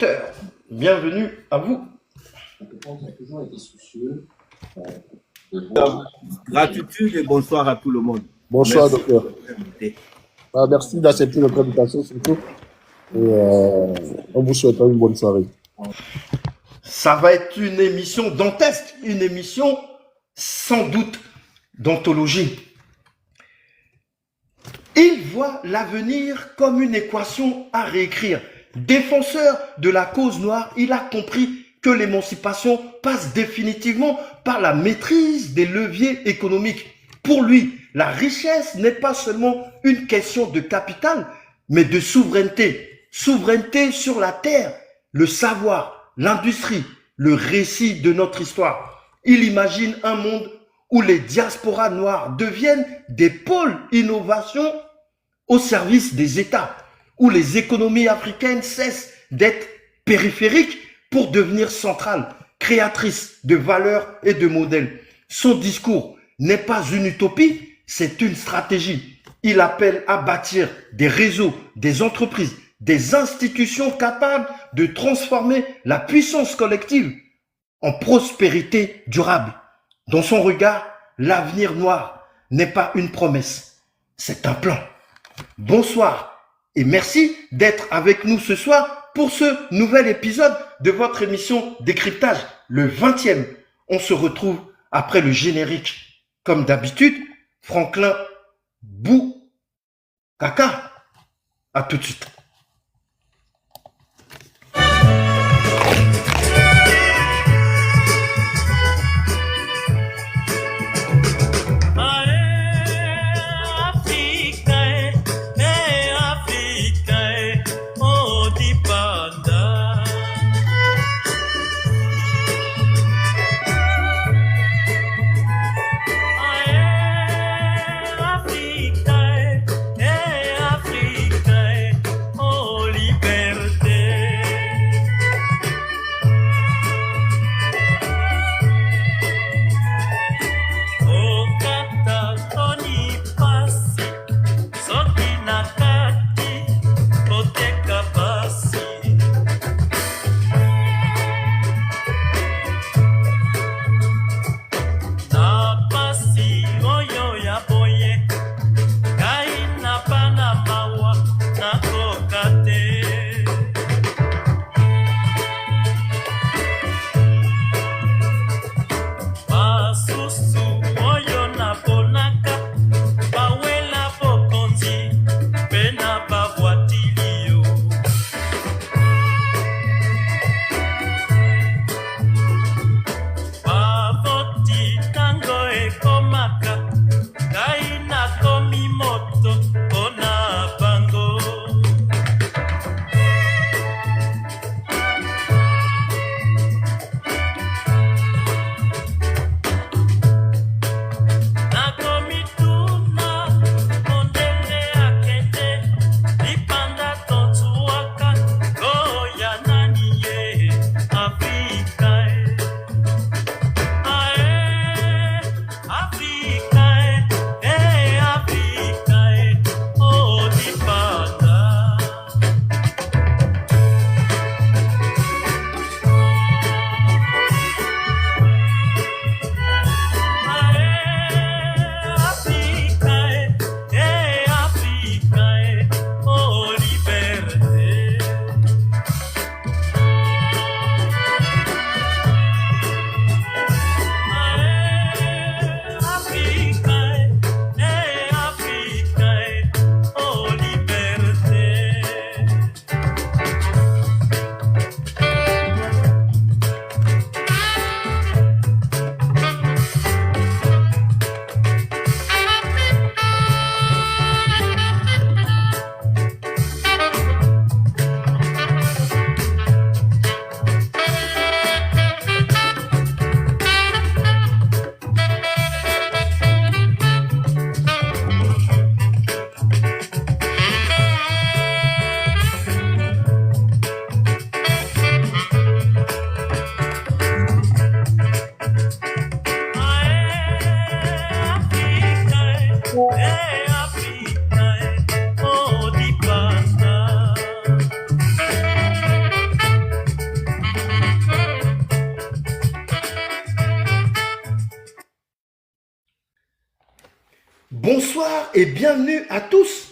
docteur. Bienvenue à vous. On a toujours été soucieux Gratitude et bonsoir à tout le monde. Bonsoir, Merci docteur. Merci d'accepter notre invitation, surtout. Et on vous souhaite une bonne soirée. Ça va être une émission dantesque, une émission sans doute d'anthologie. Il voit l'avenir comme une équation à réécrire. Défenseur de la cause noire, il a compris que l'émancipation passe définitivement par la maîtrise des leviers économiques. Pour lui, la richesse n'est pas seulement une question de capital, mais de souveraineté. Souveraineté sur la terre, le savoir, l'industrie, le récit de notre histoire. Il imagine un monde où les diasporas noires deviennent des pôles innovation au service des États, où les économies africaines cessent d'être périphériques pour devenir centrales, créatrices de valeurs et de modèles. Son discours n'est pas une utopie, c'est une stratégie. Il appelle à bâtir des réseaux, des entreprises, des institutions capables de transformer la puissance collective en prospérité durable. Dans son regard, l'avenir noir n'est pas une promesse, c'est un plan. Bonsoir et merci d'être avec nous ce soir pour ce nouvel épisode de votre émission Décryptage, le 20e. On se retrouve après le générique. Comme d'habitude, Franklin Boukaka. À tout de suite. Bonsoir et bienvenue à tous.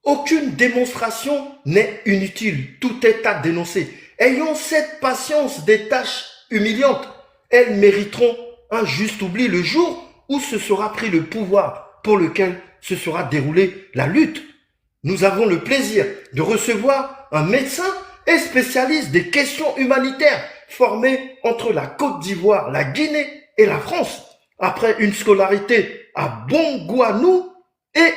Aucune démonstration n'est inutile, tout est à dénoncer. Ayons cette patience des tâches humiliantes. Elles mériteront un juste oubli le jour où se sera pris le pouvoir pour lequel se sera déroulée la lutte. Nous avons le plaisir de recevoir un médecin et spécialiste des questions humanitaires formé entre la Côte d'Ivoire, la Guinée et la France. Après une scolarité à Bongouanou et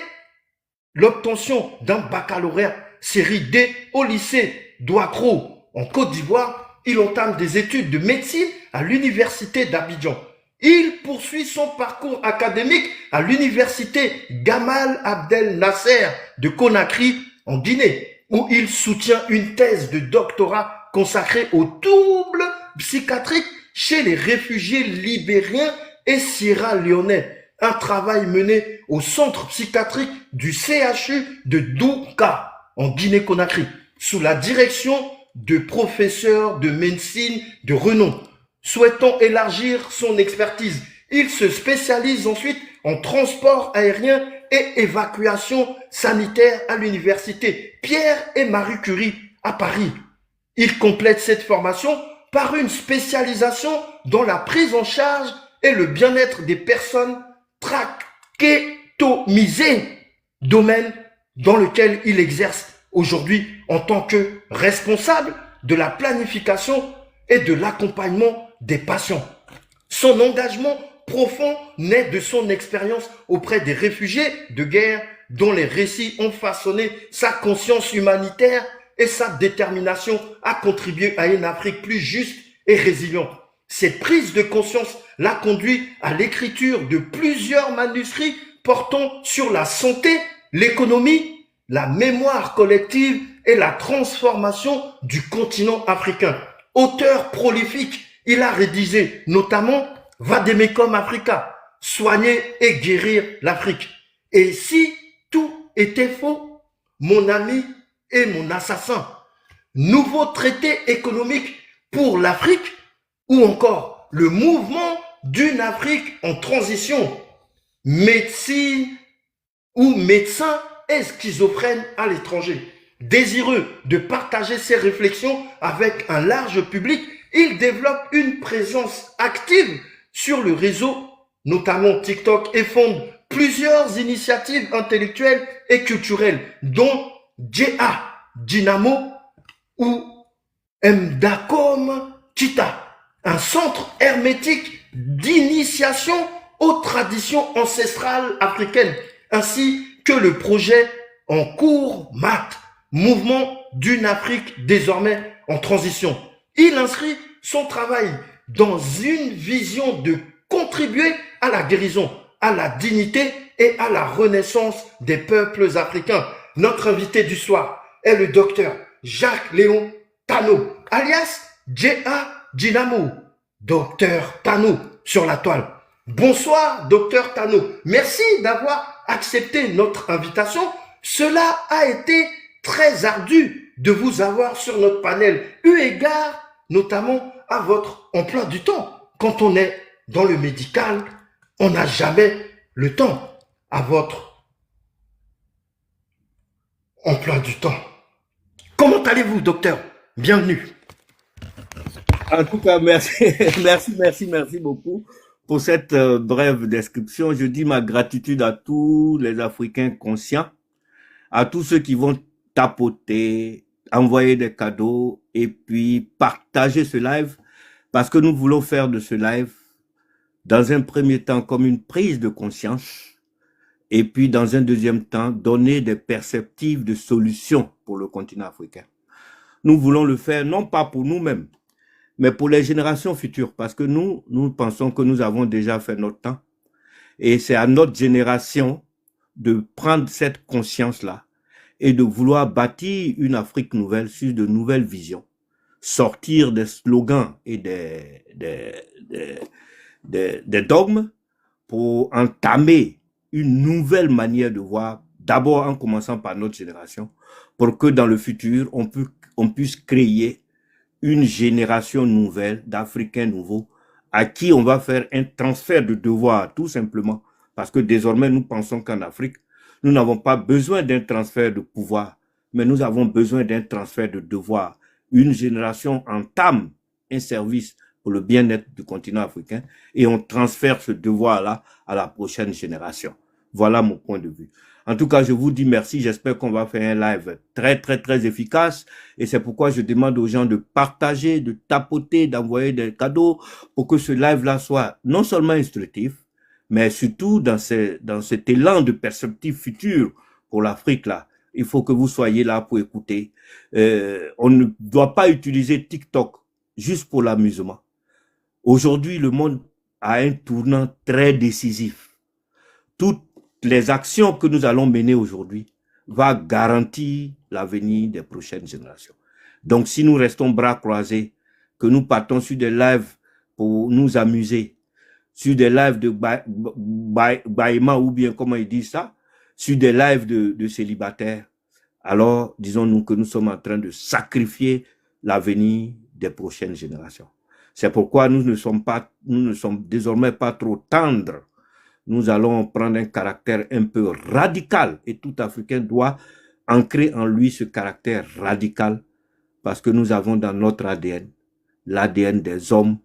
l'obtention d'un baccalauréat série D au lycée d'Ouakro en Côte d'Ivoire, il entame des études de médecine à l'université d'Abidjan. Il poursuit son parcours académique à l'université Gamal Abdel Nasser de Conakry en Guinée, où il soutient une thèse de doctorat consacrée au trouble psychiatrique chez les réfugiés libériens et sierra-léonais. Un travail mené au centre psychiatrique du CHU de Douka en Guinée-Conakry, sous la direction de professeurs de médecine de renom. Souhaitant élargir son expertise, il se spécialise ensuite en transport aérien et évacuation sanitaire à l'université Pierre et Marie Curie à Paris. Il complète cette formation par une spécialisation dans la prise en charge et le bien-être des personnes trachéotomisées, domaine dans lequel il exerce aujourd'hui en tant que responsable de la planification et de l'accompagnement des patients. Son engagement profond naît de son expérience auprès des réfugiés de guerre dont les récits ont façonné sa conscience humanitaire et sa détermination à contribuer à une Afrique plus juste et résiliente. Cette prise de conscience l'a conduit à l'écriture de plusieurs manuscrits portant sur la santé, l'économie, la mémoire collective et la transformation du continent africain. Auteur prolifique, il a rédigé notamment Vademecum Africa, soigner et guérir l'Afrique. Et si tout était faux, mon ami et mon assassin, nouveau traité économique pour l'Afrique, ou encore le mouvement d'une Afrique en transition, médecine ou médecin et schizophrène à l'étranger. Désireux de partager ses réflexions avec un large public, il développe une présence active sur le réseau, notamment TikTok, et fonde plusieurs initiatives intellectuelles et culturelles, dont JA, Dynamo ou Mdacom Chita, un centre hermétique d'initiation aux traditions ancestrales africaines, ainsi que le projet en cours MAT, mouvement d'une Afrique désormais en transition. Il inscrit son travail dans une vision de contribuer à la guérison, à la dignité et à la renaissance des peuples africains. Notre invité du soir est le docteur Jacques-Léon Tano, alias J.A. Dynamo. Docteur Tano sur la toile. Bonsoir, docteur Tano. Merci d'avoir accepté notre invitation. Cela a été très ardu de vous avoir sur notre panel, eu égard notamment à votre emploi du temps. Quand on est dans le médical, on n'a jamais le temps à votre emploi du temps. Comment allez-vous, docteur? Bienvenue. En tout cas, merci, merci beaucoup pour cette brève description. Je dis ma gratitude à tous les Africains conscients, à tous ceux qui vont tapoter, envoyer des cadeaux et puis partager ce live, parce que nous voulons faire de ce live, dans un premier temps, comme une prise de conscience, et puis dans un deuxième temps, donner des perspectives de solutions pour le continent africain. Nous voulons le faire non pas pour nous-mêmes, mais pour les générations futures, parce que nous pensons que nous avons déjà fait notre temps, et c'est à notre génération de prendre cette conscience-là et de vouloir bâtir une Afrique nouvelle sur de nouvelles visions, sortir des slogans et des dogmes pour entamer une nouvelle manière de voir, d'abord en commençant par notre génération, pour que dans le futur, on puisse créer une génération nouvelle d'Africains nouveaux à qui on va faire un transfert de devoirs, tout simplement, parce que désormais, nous pensons qu'en Afrique, Nous n'avons pas besoin d'un transfert de pouvoir, mais nous avons besoin d'un transfert de devoir. Une génération entame un service pour le bien-être du continent africain et on transfère ce devoir-là à la prochaine génération. Voilà mon point de vue. En tout cas, je vous dis merci. J'espère qu'on va faire un live très, très, très efficace. Et c'est pourquoi je demande aux gens de partager, de tapoter, d'envoyer des cadeaux pour que ce live-là soit non seulement instructif, mais surtout dans cet élan de perspective future pour l'Afrique là. Il faut que vous soyez là pour écouter. On ne doit pas utiliser TikTok juste pour l'amusement. Aujourd'hui, le monde a un tournant très décisif. Toutes les actions que nous allons mener aujourd'hui vont garantir l'avenir des prochaines générations. Donc, si nous restons bras croisés, que nous partons sur des lives pour nous amuser, sur des lives de Baïma ou bien comment ils disent ça, sur des lives de célibataires, alors disons-nous que nous sommes en train de sacrifier l'avenir des prochaines générations. C'est pourquoi nous ne sommes désormais pas trop tendres. Nous allons prendre un caractère un peu radical et tout Africain doit ancrer en lui ce caractère radical parce que nous avons dans notre ADN l'ADN des hommes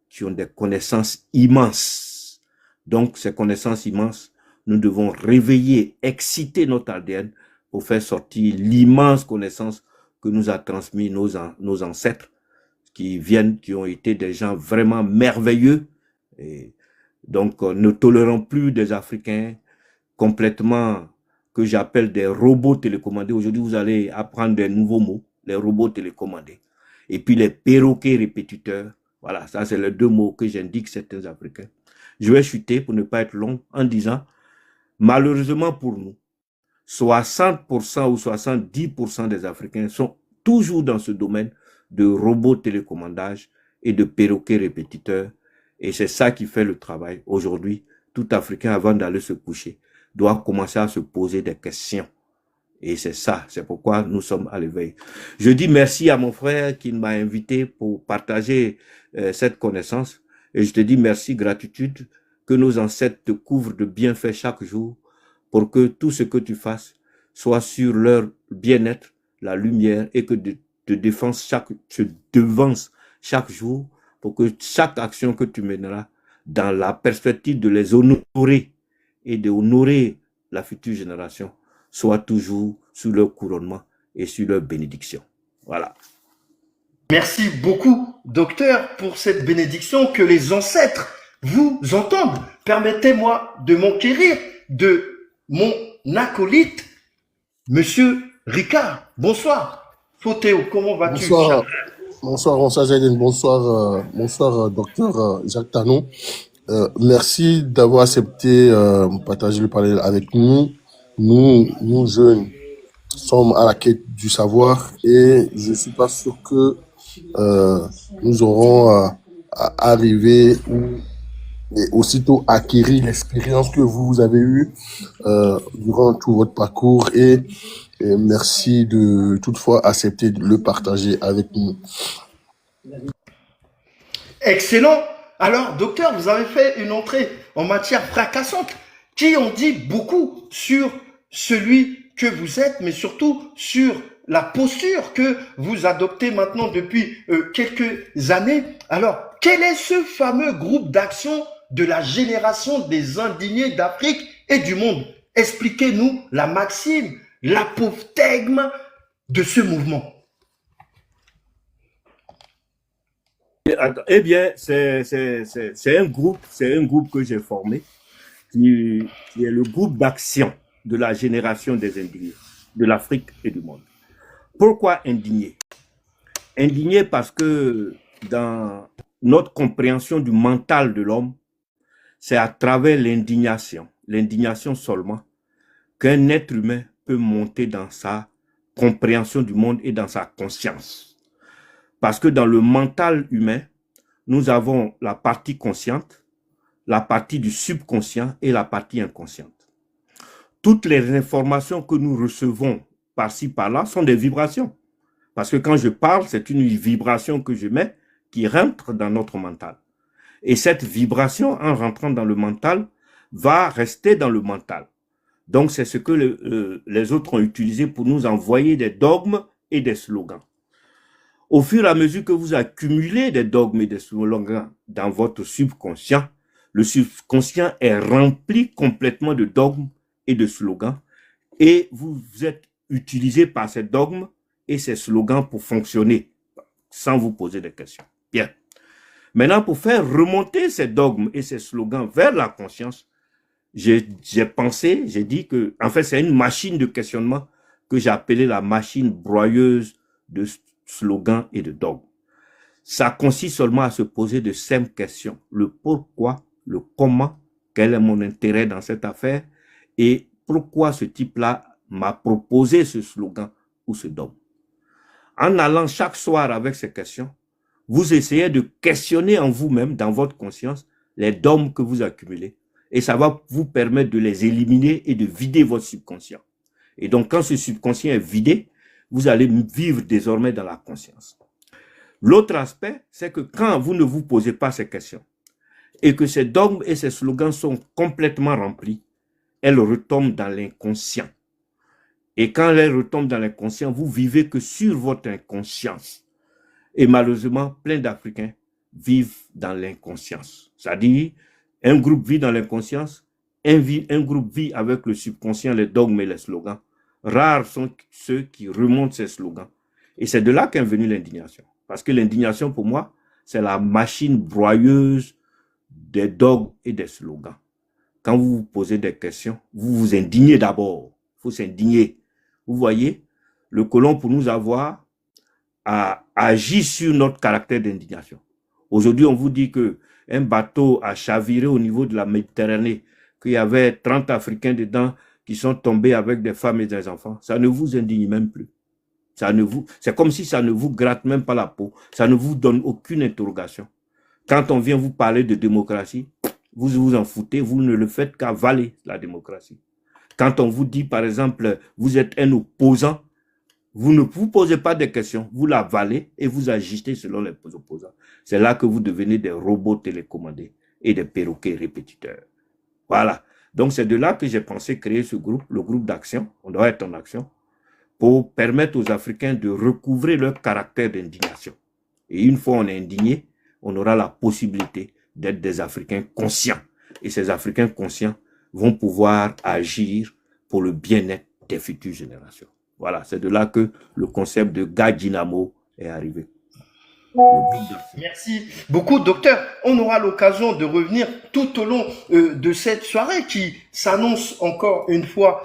qui ont des connaissances immenses. Donc, ces connaissances immenses, nous devons réveiller, exciter notre ADN pour faire sortir l'immense connaissance que nous a transmis nos ancêtres qui ont été des gens vraiment merveilleux. Et donc, ne tolérons plus des Africains complètement que j'appelle des robots télécommandés. Aujourd'hui, vous allez apprendre des nouveaux mots, les robots télécommandés. Et puis les perroquets répétiteurs. Voilà, ça c'est les deux mots que j'indique certains Africains. Je vais chuter pour ne pas être long en disant, malheureusement pour nous, 60% ou 70% des Africains sont toujours dans ce domaine de robots télécommandage et de perroquets répétiteurs. Et c'est ça qui fait le travail. Aujourd'hui, tout Africain, avant d'aller se coucher, doit commencer à se poser des questions. Et c'est ça, c'est pourquoi nous sommes à l'éveil. Je dis merci à mon frère qui m'a invité pour partager cette connaissance. Et je te dis merci, gratitude, que nos ancêtres te couvrent de bienfaits chaque jour pour que tout ce que tu fasses soit sur leur bien-être, la lumière, et que te devance chaque jour pour que chaque action que tu mèneras dans la perspective de les honorer et d'honorer la future génération soit toujours sous leur couronnement et sur leur bénédiction. Voilà. Merci beaucoup, docteur, pour cette bénédiction. Que les ancêtres vous entendent. Permettez-moi de m'enquérir de mon acolyte, Monsieur Ricard. Bonsoir. Fautéo, comment vas-tu? Bonsoir, bonsoir, docteur Jacques Tanon. Merci d'avoir accepté partager le panel avec nous. Nous jeunes sommes à la quête du savoir et je suis pas sûr que nous aurons à arriver et aussitôt acquérir l'expérience que vous avez eue durant tout votre parcours et merci de toutefois accepter de le partager avec nous. Excellent. Alors, docteur, vous avez fait une entrée en matière fracassante qui en dit beaucoup sur celui que vous êtes, mais surtout sur la posture que vous adoptez maintenant depuis quelques années. Alors, quel est ce fameux groupe d'action de la génération des indignés d'Afrique et du monde? Expliquez-nous la maxime, l'apophthegme de ce mouvement. Eh bien, c'est un groupe que j'ai formé qui est le groupe d'action de la génération des indignés de l'Afrique et du monde. Pourquoi indigné? Indigné parce que dans notre compréhension du mental de l'homme, c'est à travers l'indignation seulement, qu'un être humain peut monter dans sa compréhension du monde et dans sa conscience. Parce que dans le mental humain, nous avons la partie consciente, la partie du subconscient et la partie inconsciente. Toutes les informations que nous recevons par-ci, par-là sont des vibrations. Parce que quand je parle, c'est une vibration que je mets qui rentre dans notre mental. Et cette vibration, en rentrant dans le mental, va rester dans le mental. Donc, c'est ce que les autres ont utilisé pour nous envoyer des dogmes et des slogans. Au fur et à mesure que vous accumulez des dogmes et des slogans dans votre subconscient, le subconscient est rempli complètement de dogmes et de slogans et vous êtes utilisé par ces dogmes et ces slogans pour fonctionner sans vous poser de questions. Bien. Maintenant, pour faire remonter ces dogmes et ces slogans vers la conscience, j'ai dit que, en fait, c'est une machine de questionnement que j'ai appelée la machine broyeuse de slogans et de dogmes. Ça consiste seulement à se poser de simples questions. Le pourquoi, le comment, quel est mon intérêt dans cette affaire et pourquoi ce type-là m'a proposé ce slogan ou ce dogme. En allant chaque soir avec ces questions, vous essayez de questionner en vous-même, dans votre conscience, les dogmes que vous accumulez. Et ça va vous permettre de les éliminer et de vider votre subconscient. Et donc, quand ce subconscient est vidé, vous allez vivre désormais dans la conscience. L'autre aspect, c'est que quand vous ne vous posez pas ces questions et que ces dogmes et ces slogans sont complètement remplis, elles retombent dans l'inconscient. Et quand elles retombent dans l'inconscient, vous vivez que sur votre inconscience. Et malheureusement, plein d'Africains vivent dans l'inconscience. C'est-à-dire, un groupe vit dans l'inconscience, un groupe vit avec le subconscient, les dogmes et les slogans. Rares sont ceux qui remontent ces slogans. Et c'est de là qu'est venue l'indignation. Parce que l'indignation, pour moi, c'est la machine broyeuse des dogmes et des slogans. Quand vous vous posez des questions, vous vous indignez d'abord. Il faut s'indigner. Vous voyez, le colon, pour nous avoir, a agi sur notre caractère d'indignation. Aujourd'hui, on vous dit que un bateau a chaviré au niveau de la Méditerranée, qu'il y avait 30 Africains dedans qui sont tombés avec des femmes et des enfants. Ça ne vous indigne même plus. C'est comme si ça ne vous gratte même pas la peau. Ça ne vous donne aucune interrogation. Quand on vient vous parler de démocratie, vous vous en foutez, vous ne le faites qu'avaler la démocratie. Quand on vous dit, par exemple, vous êtes un opposant, vous ne vous posez pas de questions, vous l'avalez et vous agissez selon les opposants. C'est là que vous devenez des robots télécommandés et des perroquets répétiteurs. Voilà. Donc c'est de là que j'ai pensé créer ce groupe, le groupe d'action. On doit être en action pour permettre aux Africains de recouvrer leur caractère d'indignation. Et une fois on est indigné, on aura la possibilité d'être des Africains conscients. Et ces Africains conscients vont pouvoir agir pour le bien-être des futures générations. Voilà, c'est de là que le concept de Gadinamo est arrivé. Merci beaucoup, docteur. On aura l'occasion de revenir tout au long de cette soirée qui s'annonce encore une fois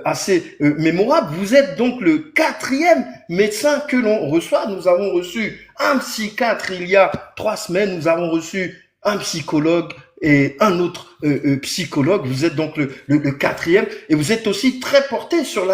assez mémorable. Vous êtes donc le 4e médecin que l'on reçoit. Nous avons reçu un psychiatre il y a 3 semaines. Nous avons reçu un psychologue et un autre psychologue. Vous êtes donc le 4e et vous êtes aussi très porté sur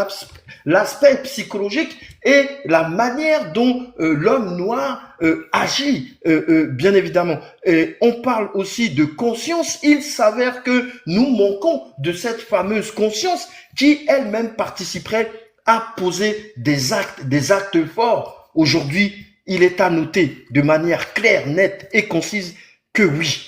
l'aspect psychologique et la manière dont l'homme noir agit, bien évidemment. Et on parle aussi de conscience. Il s'avère que nous manquons de cette fameuse conscience qui elle-même participerait à poser des actes forts. Aujourd'hui, il est à noter de manière claire, nette et concise que oui,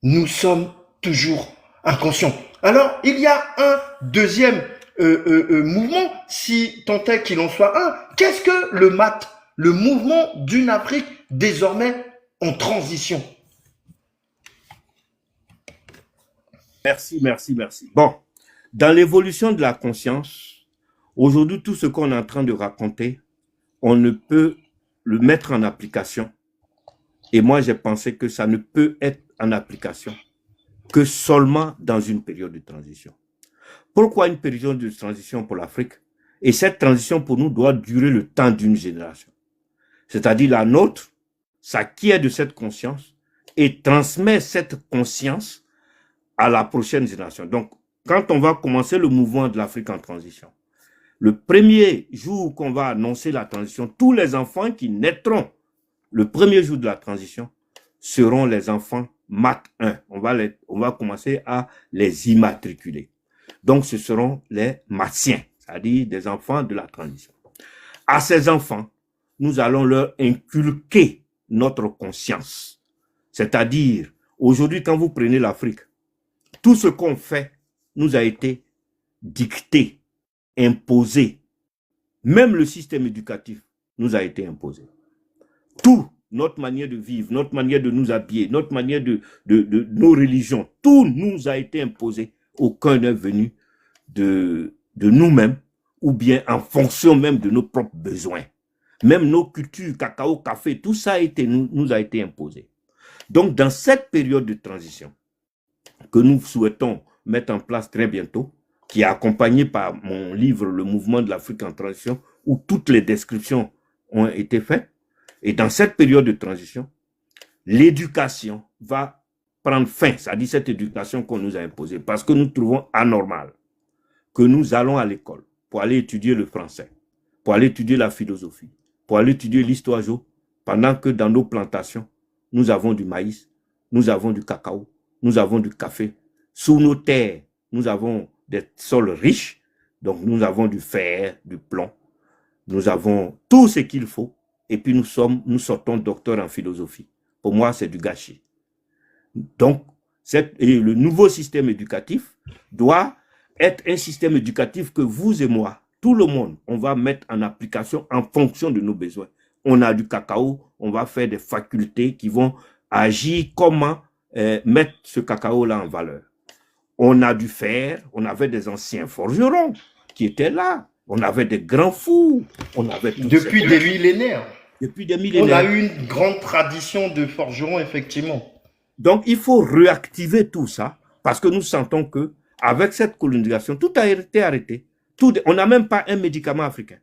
nous sommes toujours inconscients. Alors, il y a un deuxième mouvement, si tant est qu'il en soit un. Qu'est-ce que le MAT, le mouvement d'une Afrique désormais en transition? Merci. Bon, dans l'évolution de la conscience, aujourd'hui, tout ce qu'on est en train de raconter, on ne peut le mettre en application. Et moi, j'ai pensé que ça ne peut être en application que seulement dans une période de transition. Pourquoi une période de transition pour l'Afrique? Et cette transition pour nous doit durer le temps d'une génération. C'est-à-dire la nôtre s'acquiert de cette conscience et transmet cette conscience à la prochaine génération. Donc, quand on va commencer le mouvement de l'Afrique en transition, le premier jour qu'on va annoncer la transition, tous les enfants qui naîtront le premier jour de la transition seront les enfants MAT 1. On va commencer à les immatriculer. Donc, ce seront les Matiens, c'est-à-dire des enfants de la transition. À ces enfants, nous allons leur inculquer notre conscience. C'est-à-dire, aujourd'hui, quand vous prenez l'Afrique, tout ce qu'on fait nous a été dicté, imposé. Même le système éducatif nous a été imposé. Tout, notre manière de vivre, notre manière de nous habiller, notre manière de nos religions, tout nous a été imposé. Aucun n'est venu de nous-mêmes ou bien en fonction même de nos propres besoins. Même nos cultures, cacao, café, tout ça nous a été imposé. Donc, dans cette période de transition que nous souhaitons mettre en place très bientôt, qui est accompagné par mon livre « Le mouvement de l'Afrique en transition », où toutes les descriptions ont été faites. Et dans cette période de transition, l'éducation va prendre fin, c'est-à-dire cette éducation qu'on nous a imposée, parce que nous trouvons anormal que nous allons à l'école pour aller étudier le français, pour aller étudier la philosophie, pour aller étudier l'histoire géo, pendant que dans nos plantations, nous avons du maïs, nous avons du cacao, nous avons du café. Sous nos terres, nous avons des sols riches, donc nous avons du fer, du plomb, nous avons tout ce qu'il faut, et puis nous sortons docteurs en philosophie. Pour moi, c'est du gâchis. Donc, le nouveau système éducatif doit être un système éducatif que vous et moi, tout le monde, on va mettre en application en fonction de nos besoins. On a du cacao, on va faire des facultés qui vont agir comment mettre ce cacao-là en valeur. On a du fer, on avait des anciens forgerons qui étaient là, on avait des grands fours, on avait depuis des millénaires. Depuis des millénaires. On a eu une grande tradition de forgerons, effectivement. Donc, il faut réactiver tout ça parce que nous sentons que avec cette colonisation, tout a été arrêté. On n'a même pas un médicament africain.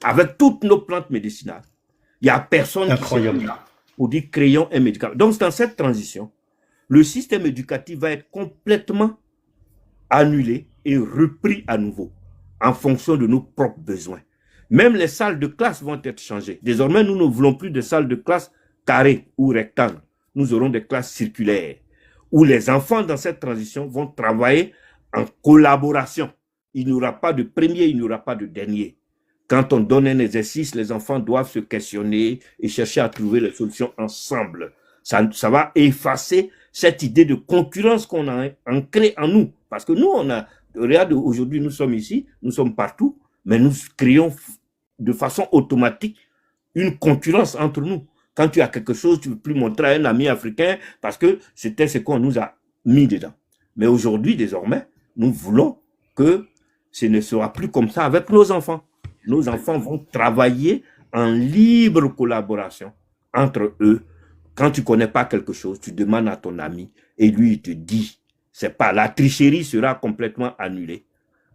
Avec toutes nos plantes médicinales, il n'y a personne Incroyable. qui là pour dire créons un médicament. Donc, dans cette transition, le système éducatif va être complètement annulé et repris à nouveau en fonction de nos propres besoins. Même les salles de classe vont être changées. Désormais, nous ne voulons plus de salles de classe carrées ou rectangles. Nous aurons des classes circulaires où les enfants dans cette transition vont travailler en collaboration. Il n'y aura pas de premier, il n'y aura pas de dernier. Quand on donne un exercice, les enfants doivent se questionner et chercher à trouver les solutions ensemble. Ça va effacer cette idée de concurrence qu'on a ancrée en nous. Parce que nous, regarde, aujourd'hui, nous sommes ici, nous sommes partout, mais nous créons de façon automatique une concurrence entre nous. Quand tu as quelque chose, tu ne veux plus montrer à un ami africain parce que c'était ce qu'on nous a mis dedans. Mais aujourd'hui, désormais, nous voulons que ce ne sera plus comme ça avec nos enfants. Nos enfants vont travailler en libre collaboration entre eux. Quand tu ne connais pas quelque chose, tu demandes à ton ami et lui, il te dit, c'est pas, la tricherie sera complètement annulée.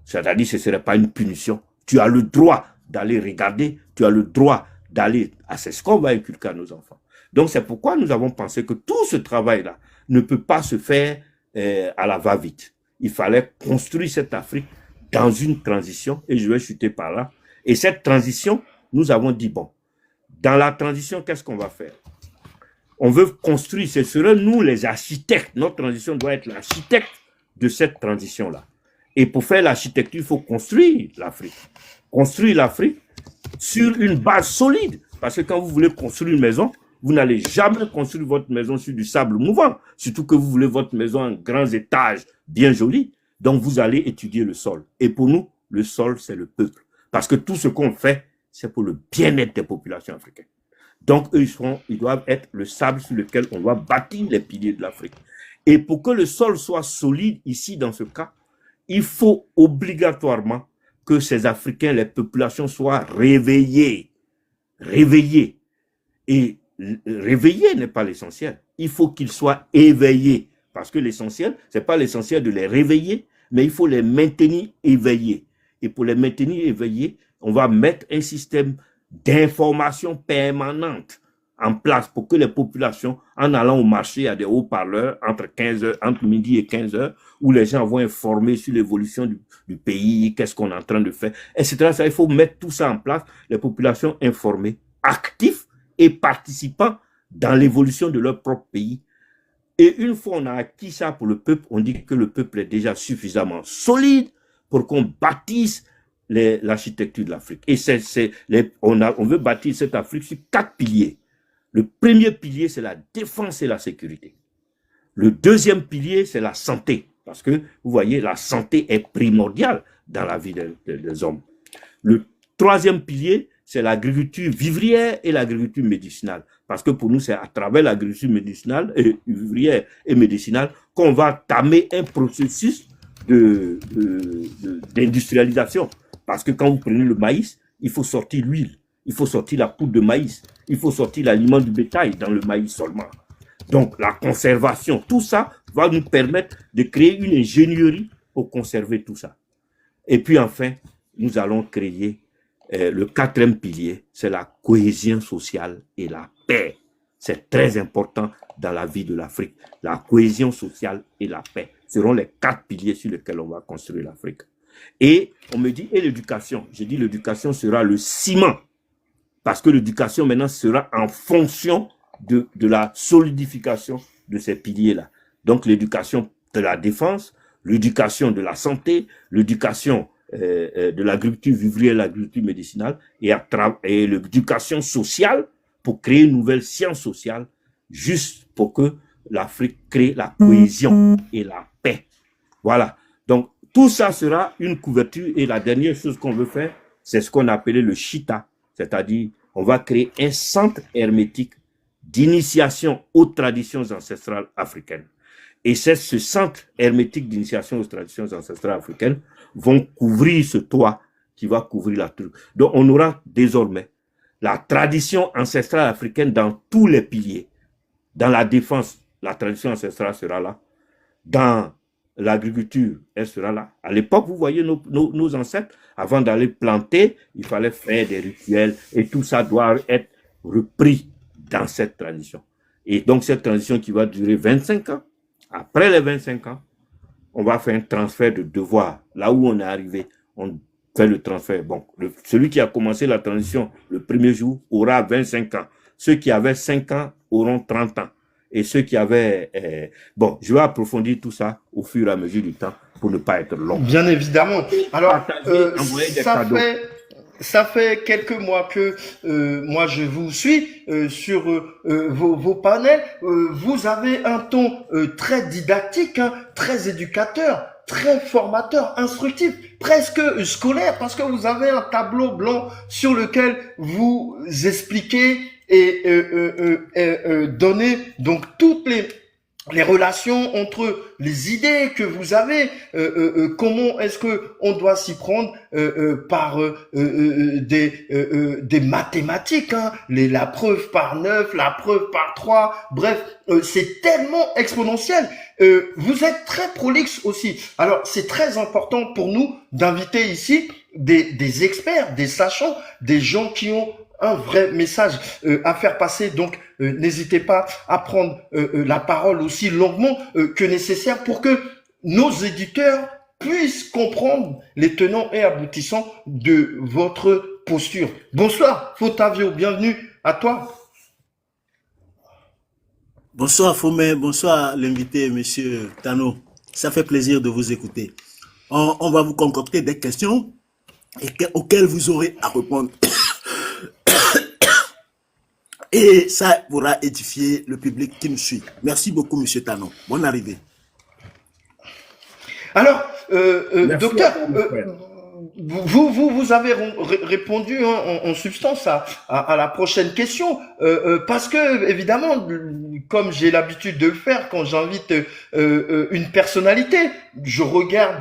C'est-à-dire, ce ne serait pas une punition. Tu as le droit d'aller regarder, tu as le droit d'aller, c'est ce qu'on va inculquer à nos enfants. Donc, c'est pourquoi nous avons pensé que tout ce travail-là ne peut pas se faire à la va-vite. Il fallait construire cette Afrique dans une transition, et je vais chuter par là. Et cette transition, nous avons dit, bon, dans la transition, qu'est-ce qu'on va faire? On veut construire, ce serait nous les architectes. Notre transition doit être l'architecte de cette transition-là. Et pour faire l'architecture, il faut construire l'Afrique. Construire l'Afrique sur une base solide. Parce que quand vous voulez construire une maison, vous n'allez jamais construire votre maison sur du sable mouvant. Surtout que vous voulez votre maison en grands étages, bien jolis. Donc, vous allez étudier le sol. Et pour nous, le sol, c'est le peuple. Parce que tout ce qu'on fait, c'est pour le bien-être des populations africaines. Donc, eux, ils doivent être le sable sur lequel on doit bâtir les piliers de l'Afrique. Et pour que le sol soit solide, ici, dans ce cas, il faut obligatoirement que ces Africains, les populations soient réveillées. Réveillées. Et réveiller n'est pas l'essentiel. Il faut qu'ils soient éveillés. Parce que l'essentiel, ce n'est pas l'essentiel de les réveiller, mais il faut les maintenir éveillés. Et pour les maintenir éveillés, on va mettre un système d'information permanente en place pour que les populations, en allant au marché, il y a des haut-parleurs entre midi et 15 heures, où les gens vont informer sur l'évolution du pays, qu'est-ce qu'on est en train de faire, etc. Il faut mettre tout ça en place, les populations informées, actives et participant dans l'évolution de leur propre pays. Et une fois on a acquis ça pour le peuple, on dit que le peuple est déjà suffisamment solide pour qu'on bâtisse l'architecture de l'Afrique. Et on veut bâtir cette Afrique sur 4 piliers. Le premier pilier, c'est la défense et la sécurité. Le deuxième pilier, c'est la santé. Parce que, vous voyez, la santé est primordiale dans la vie des hommes. Le troisième pilier, c'est l'agriculture vivrière et l'agriculture médicinale. Parce que pour nous, c'est à travers l'agriculture médicinale et vivrière et médicinale qu'on va tamer un processus d'industrialisation. Parce que quand vous prenez le maïs, il faut sortir l'huile, il faut sortir la poudre de maïs, il faut sortir l'aliment du bétail dans le maïs seulement. Donc, la conservation, tout ça va nous permettre de créer une ingénierie pour conserver tout ça. Et puis enfin, nous allons créer le quatrième pilier, c'est la cohésion sociale et la paix. C'est très important dans la vie de l'Afrique. La cohésion sociale et la paix seront les 4 piliers sur lesquels on va construire l'Afrique. Et on me dit, et l'éducation? Je dis, l'éducation sera le ciment. Parce que l'éducation maintenant sera en fonction de la solidification de ces piliers-là. Donc l'éducation de la défense, l'éducation de la santé, l'éducation de l'agriculture vivrière, l'agriculture médicinale et l'éducation sociale pour créer une nouvelle science sociale juste pour que l'Afrique crée la cohésion et la paix. Voilà. Donc tout ça sera une couverture et la dernière chose qu'on veut faire, c'est ce qu'on appelait le Chita, c'est-à-dire on va créer un centre hermétique d'initiation aux traditions ancestrales africaines. Et c'est ce centre hermétique d'initiation aux traditions ancestrales africaines vont couvrir ce toit qui va couvrir la truc. Donc on aura désormais la tradition ancestrale africaine dans tous les piliers. Dans la défense, la tradition ancestrale sera là. Dans l'agriculture, elle sera là. À l'époque, vous voyez nos ancêtres, avant d'aller planter, il fallait faire des rituels et tout ça doit être repris dans cette transition. Et donc, cette transition qui va durer 25 ans, après les 25 ans, on va faire un transfert de devoir. Là où on est arrivé, on fait le transfert. Bon, celui qui a commencé la transition le premier jour aura 25 ans. Ceux qui avaient 5 ans auront 30 ans. Et ceux qui avaient... bon, je vais approfondir tout ça au fur et à mesure du temps pour ne pas être long. Bien évidemment. Alors, ça fait quelques mois que moi je vous suis sur vos panels. Vous avez un ton très didactique, hein, très éducateur, très formateur, instructif, presque scolaire, parce que vous avez un tableau blanc sur lequel vous expliquez et donnez donc toutes les relations entre les idées que vous avez, comment est-ce que on doit s'y prendre par des mathématiques, hein, la preuve par 9, la preuve par 3, bref, c'est tellement exponentiel. Vous êtes très prolixe aussi. Alors, c'est très important pour nous d'inviter ici des experts, des sachants, des gens qui ont un vrai message à faire passer. Donc, n'hésitez pas à prendre la parole aussi longuement que nécessaire pour que nos éditeurs puissent comprendre les tenants et aboutissants de votre posture. Bonsoir, Fotavio, bienvenue à toi. Bonsoir Fomé, bonsoir l'invité, monsieur Tano. Ça fait plaisir de vous écouter. On va vous concocter des questions auxquelles vous aurez à répondre. Et ça pourra édifier le public qui nous suit. Merci beaucoup, monsieur Tano. Bonne arrivée. Alors, docteur, vous avez répondu hein, en substance à la prochaine question, parce que évidemment, comme j'ai l'habitude de le faire quand j'invite une personnalité, je regarde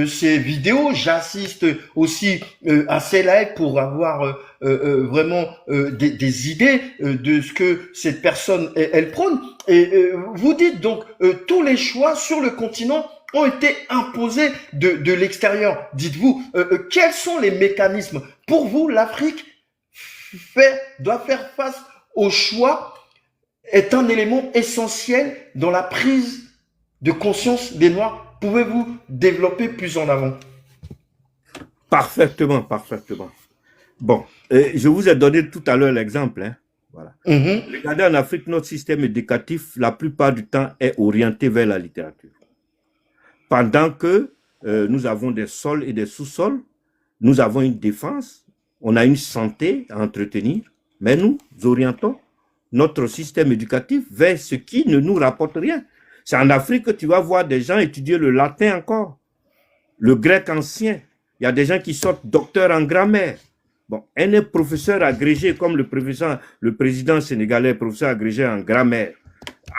ces vidéos, j'assiste aussi à ces lives pour avoir vraiment des idées de ce que cette personne elle prône. Et vous dites donc tous les choix sur le continent ont été imposés de l'extérieur. Dites-vous, quels sont les mécanismes? Pour vous, l'Afrique doit faire face au choix, est un élément essentiel dans la prise de conscience des Noirs. Pouvez-vous développer plus en avant? Parfaitement, parfaitement. Bon, je vous ai donné tout à l'heure l'exemple. Hein. Voilà. Regardez, en Afrique, notre système éducatif, la plupart du temps, est orienté vers la littérature. Pendant que nous avons des sols et des sous-sols, nous avons une défense, on a une santé à entretenir, mais nous orientons notre système éducatif vers ce qui ne nous rapporte rien. C'est en Afrique que tu vas voir des gens étudier le latin encore, le grec ancien. Il y a des gens qui sortent docteurs en grammaire. Bon, un est professeur agrégé comme le président sénégalais, professeur agrégé en grammaire.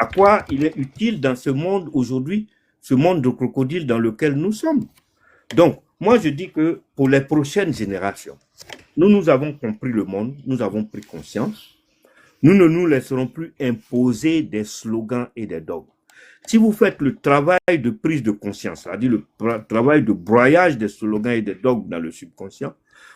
À quoi il est utile dans ce monde aujourd'hui, ce monde de crocodile dans lequel nous sommes? Donc, moi je dis que pour les prochaines générations, nous avons compris le monde, nous avons pris conscience. Nous ne nous laisserons plus imposer des slogans et des dogmes. Si vous faites le travail de prise de conscience, c'est-à-dire le travail de broyage des slogans et des dogmes dans le subconscient,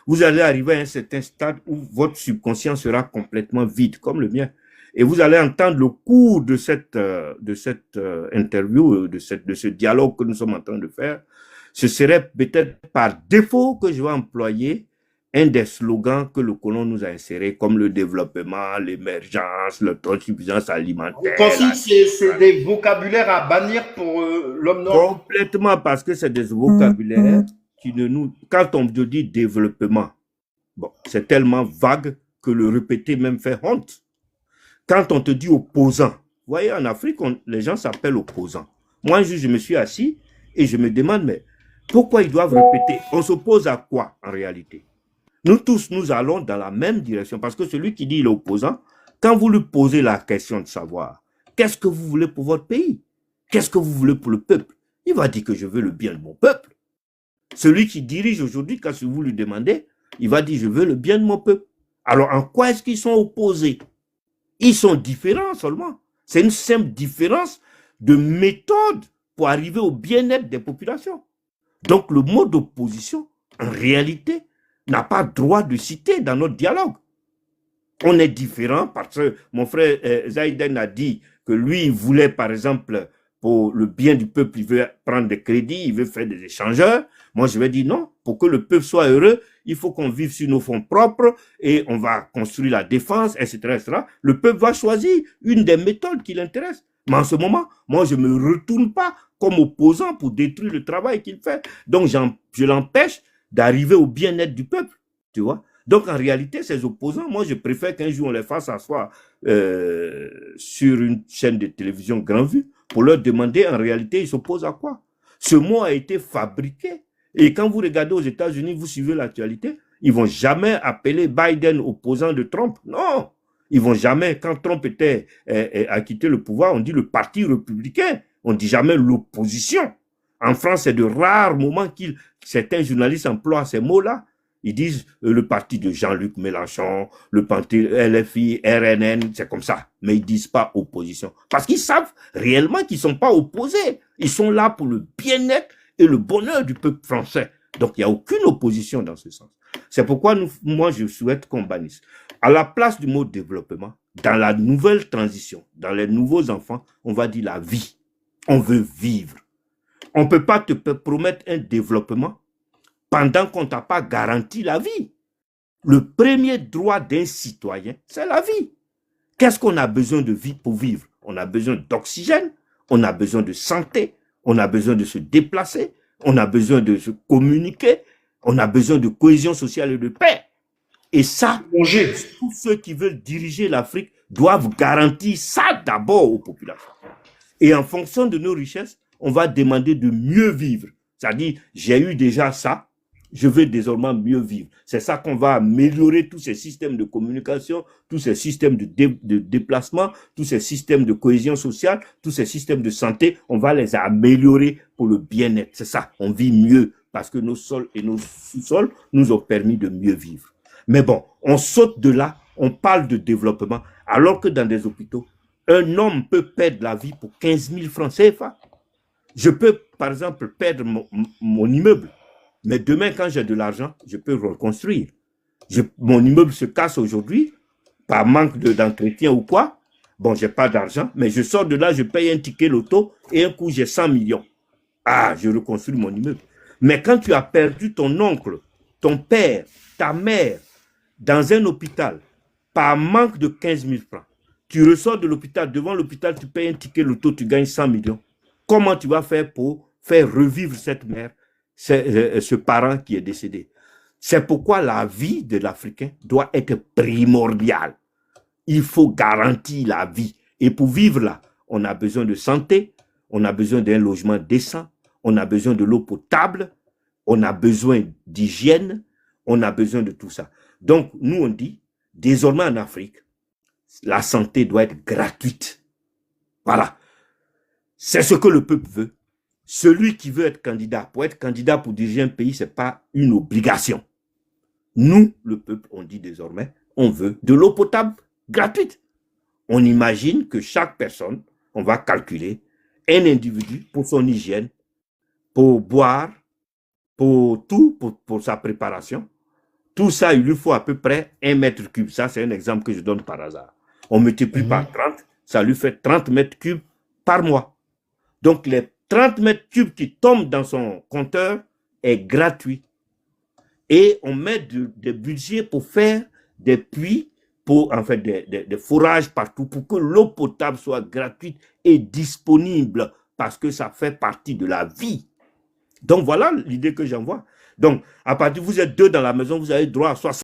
vous allez arriver à un certain stade où votre subconscient sera complètement vide, comme le mien. Et vous allez entendre le cours de cette interview, de ce dialogue que nous sommes en train de faire. Ce serait peut-être par défaut que je vais employer un des slogans que le colon nous a insérés, comme le développement, l'émergence, l'autosuffisance alimentaire. Vous pensez que c'est des vocabulaires à bannir pour l'homme noir? Complètement, parce que c'est des vocabulaires qui ne nous... Quand on dit développement, bon, c'est tellement vague que le répéter même fait honte. Quand on te dit opposant, vous voyez, en Afrique, les gens s'appellent opposants. Moi, je me suis assis et je me demande, mais pourquoi ils doivent répéter? On s'oppose à quoi, en réalité? Nous tous, nous allons dans la même direction, parce que celui qui dit il est opposant, quand vous lui posez la question de savoir, qu'est-ce que vous voulez pour votre pays? Qu'est-ce que vous voulez pour le peuple? Il va dire que je veux le bien de mon peuple. Celui qui dirige aujourd'hui, quand vous lui demandez, il va dire je veux le bien de mon peuple. Alors, en quoi est-ce qu'ils sont opposés? Ils sont différents seulement. C'est une simple différence de méthode pour arriver au bien-être des populations. Donc, le mot d'opposition, en réalité, n'a pas droit de citer dans notre dialogue. On est différent parce que mon frère Zaiden a dit que lui, il voulait, par exemple, pour le bien du peuple, il veut prendre des crédits, il veut faire des échangeurs. Moi, je vais dire non, pour que le peuple soit heureux, il faut qu'on vive sur nos fonds propres et on va construire la défense, etc., etc. Le peuple va choisir une des méthodes qui l'intéresse. Mais en ce moment, moi, je ne me retourne pas comme opposant pour détruire le travail qu'il fait. Donc, je l'empêche d'arriver au bien-être du peuple, tu vois. Donc, en réalité, ces opposants, moi, je préfère qu'un jour, on les fasse asseoir sur une chaîne de télévision grand vue pour leur demander, en réalité, ils s'opposent à quoi? Ce mot a été fabriqué. Et quand vous regardez aux États-Unis, vous suivez l'actualité, ils vont jamais appeler Biden opposant de Trump. Non! Ils vont jamais, quand Trump a quitté le pouvoir, on dit le parti républicain. On dit jamais l'opposition. En France, c'est de rares moments certains journalistes emploient ces mots-là. Ils disent le parti de Jean-Luc Mélenchon, le parti LFI, RNN, c'est comme ça. Mais ils disent pas opposition. Parce qu'ils savent réellement qu'ils sont pas opposés. Ils sont là pour le bien-être et le bonheur du peuple français. Donc, il n'y a aucune opposition dans ce sens. C'est pourquoi moi, je souhaite qu'on bannisse. À la place du mot développement, dans la nouvelle transition, dans les nouveaux enfants, on va dire la vie. On veut vivre. On ne peut pas te promettre un développement pendant qu'on ne t'a pas garanti la vie. Le premier droit d'un citoyen, c'est la vie. Qu'est-ce qu'on a besoin de vie pour vivre? On a besoin d'oxygène, on a besoin de santé, on a besoin de se déplacer, on a besoin de se communiquer, on a besoin de cohésion sociale et de paix. Et ça, tous ceux qui veulent diriger l'Afrique doivent garantir ça d'abord aux populations. Et en fonction de nos richesses, on va demander de mieux vivre. C'est-à-dire, j'ai eu déjà ça, je veux désormais mieux vivre. C'est ça qu'on va améliorer tous ces systèmes de communication, tous ces systèmes de déplacement, tous ces systèmes de cohésion sociale, tous ces systèmes de santé, on va les améliorer pour le bien-être. C'est ça, on vit mieux parce que nos sols et nos sous-sols nous ont permis de mieux vivre. Mais bon, on saute de là, on parle de développement, alors que dans des hôpitaux, un homme peut perdre la vie pour 15 000 francs CFA. Je peux, par exemple, perdre mon immeuble. Mais demain, quand j'ai de l'argent, je peux reconstruire. Mon immeuble se casse aujourd'hui, par manque d'entretien ou quoi. Bon, j'ai pas d'argent, mais je sors de là, je paye un ticket loto et un coup, j'ai 100 millions. Ah, je reconstruis mon immeuble. Mais quand tu as perdu ton oncle, ton père, ta mère, dans un hôpital, par manque de 15 000 francs, tu ressors de l'hôpital, devant l'hôpital, tu payes un ticket loto, tu gagnes 100 millions. Comment tu vas faire pour faire revivre cette mère, ce parent qui est décédé? C'est pourquoi la vie de l'Africain doit être primordiale. Il faut garantir la vie. Et pour vivre là, on a besoin de santé, on a besoin d'un logement décent, on a besoin de l'eau potable, on a besoin d'hygiène, on a besoin de tout ça. Donc, nous, on dit, désormais en Afrique, la santé doit être gratuite. Voilà. C'est ce que le peuple veut. Celui qui veut être candidat, pour diriger un pays, ce n'est pas une obligation. Nous, le peuple, on dit désormais, on veut de l'eau potable gratuite. On imagine que chaque personne, on va calculer un individu pour son hygiène, pour boire, pour tout, pour sa préparation. Tout ça, il lui faut à peu près 1 mètre cube. Ça, c'est un exemple que je donne par hasard. On multiplie par 30, ça lui fait 30 mètres cubes par mois. Donc, les 30 mètres cubes qui tombent dans son compteur est gratuit. Et on met des budgets pour faire des puits, des forages partout, pour que l'eau potable soit gratuite et disponible, parce que ça fait partie de la vie. Donc, voilà l'idée que j'envoie. Donc, à partir, vous êtes 2 dans la maison, vous avez droit à 60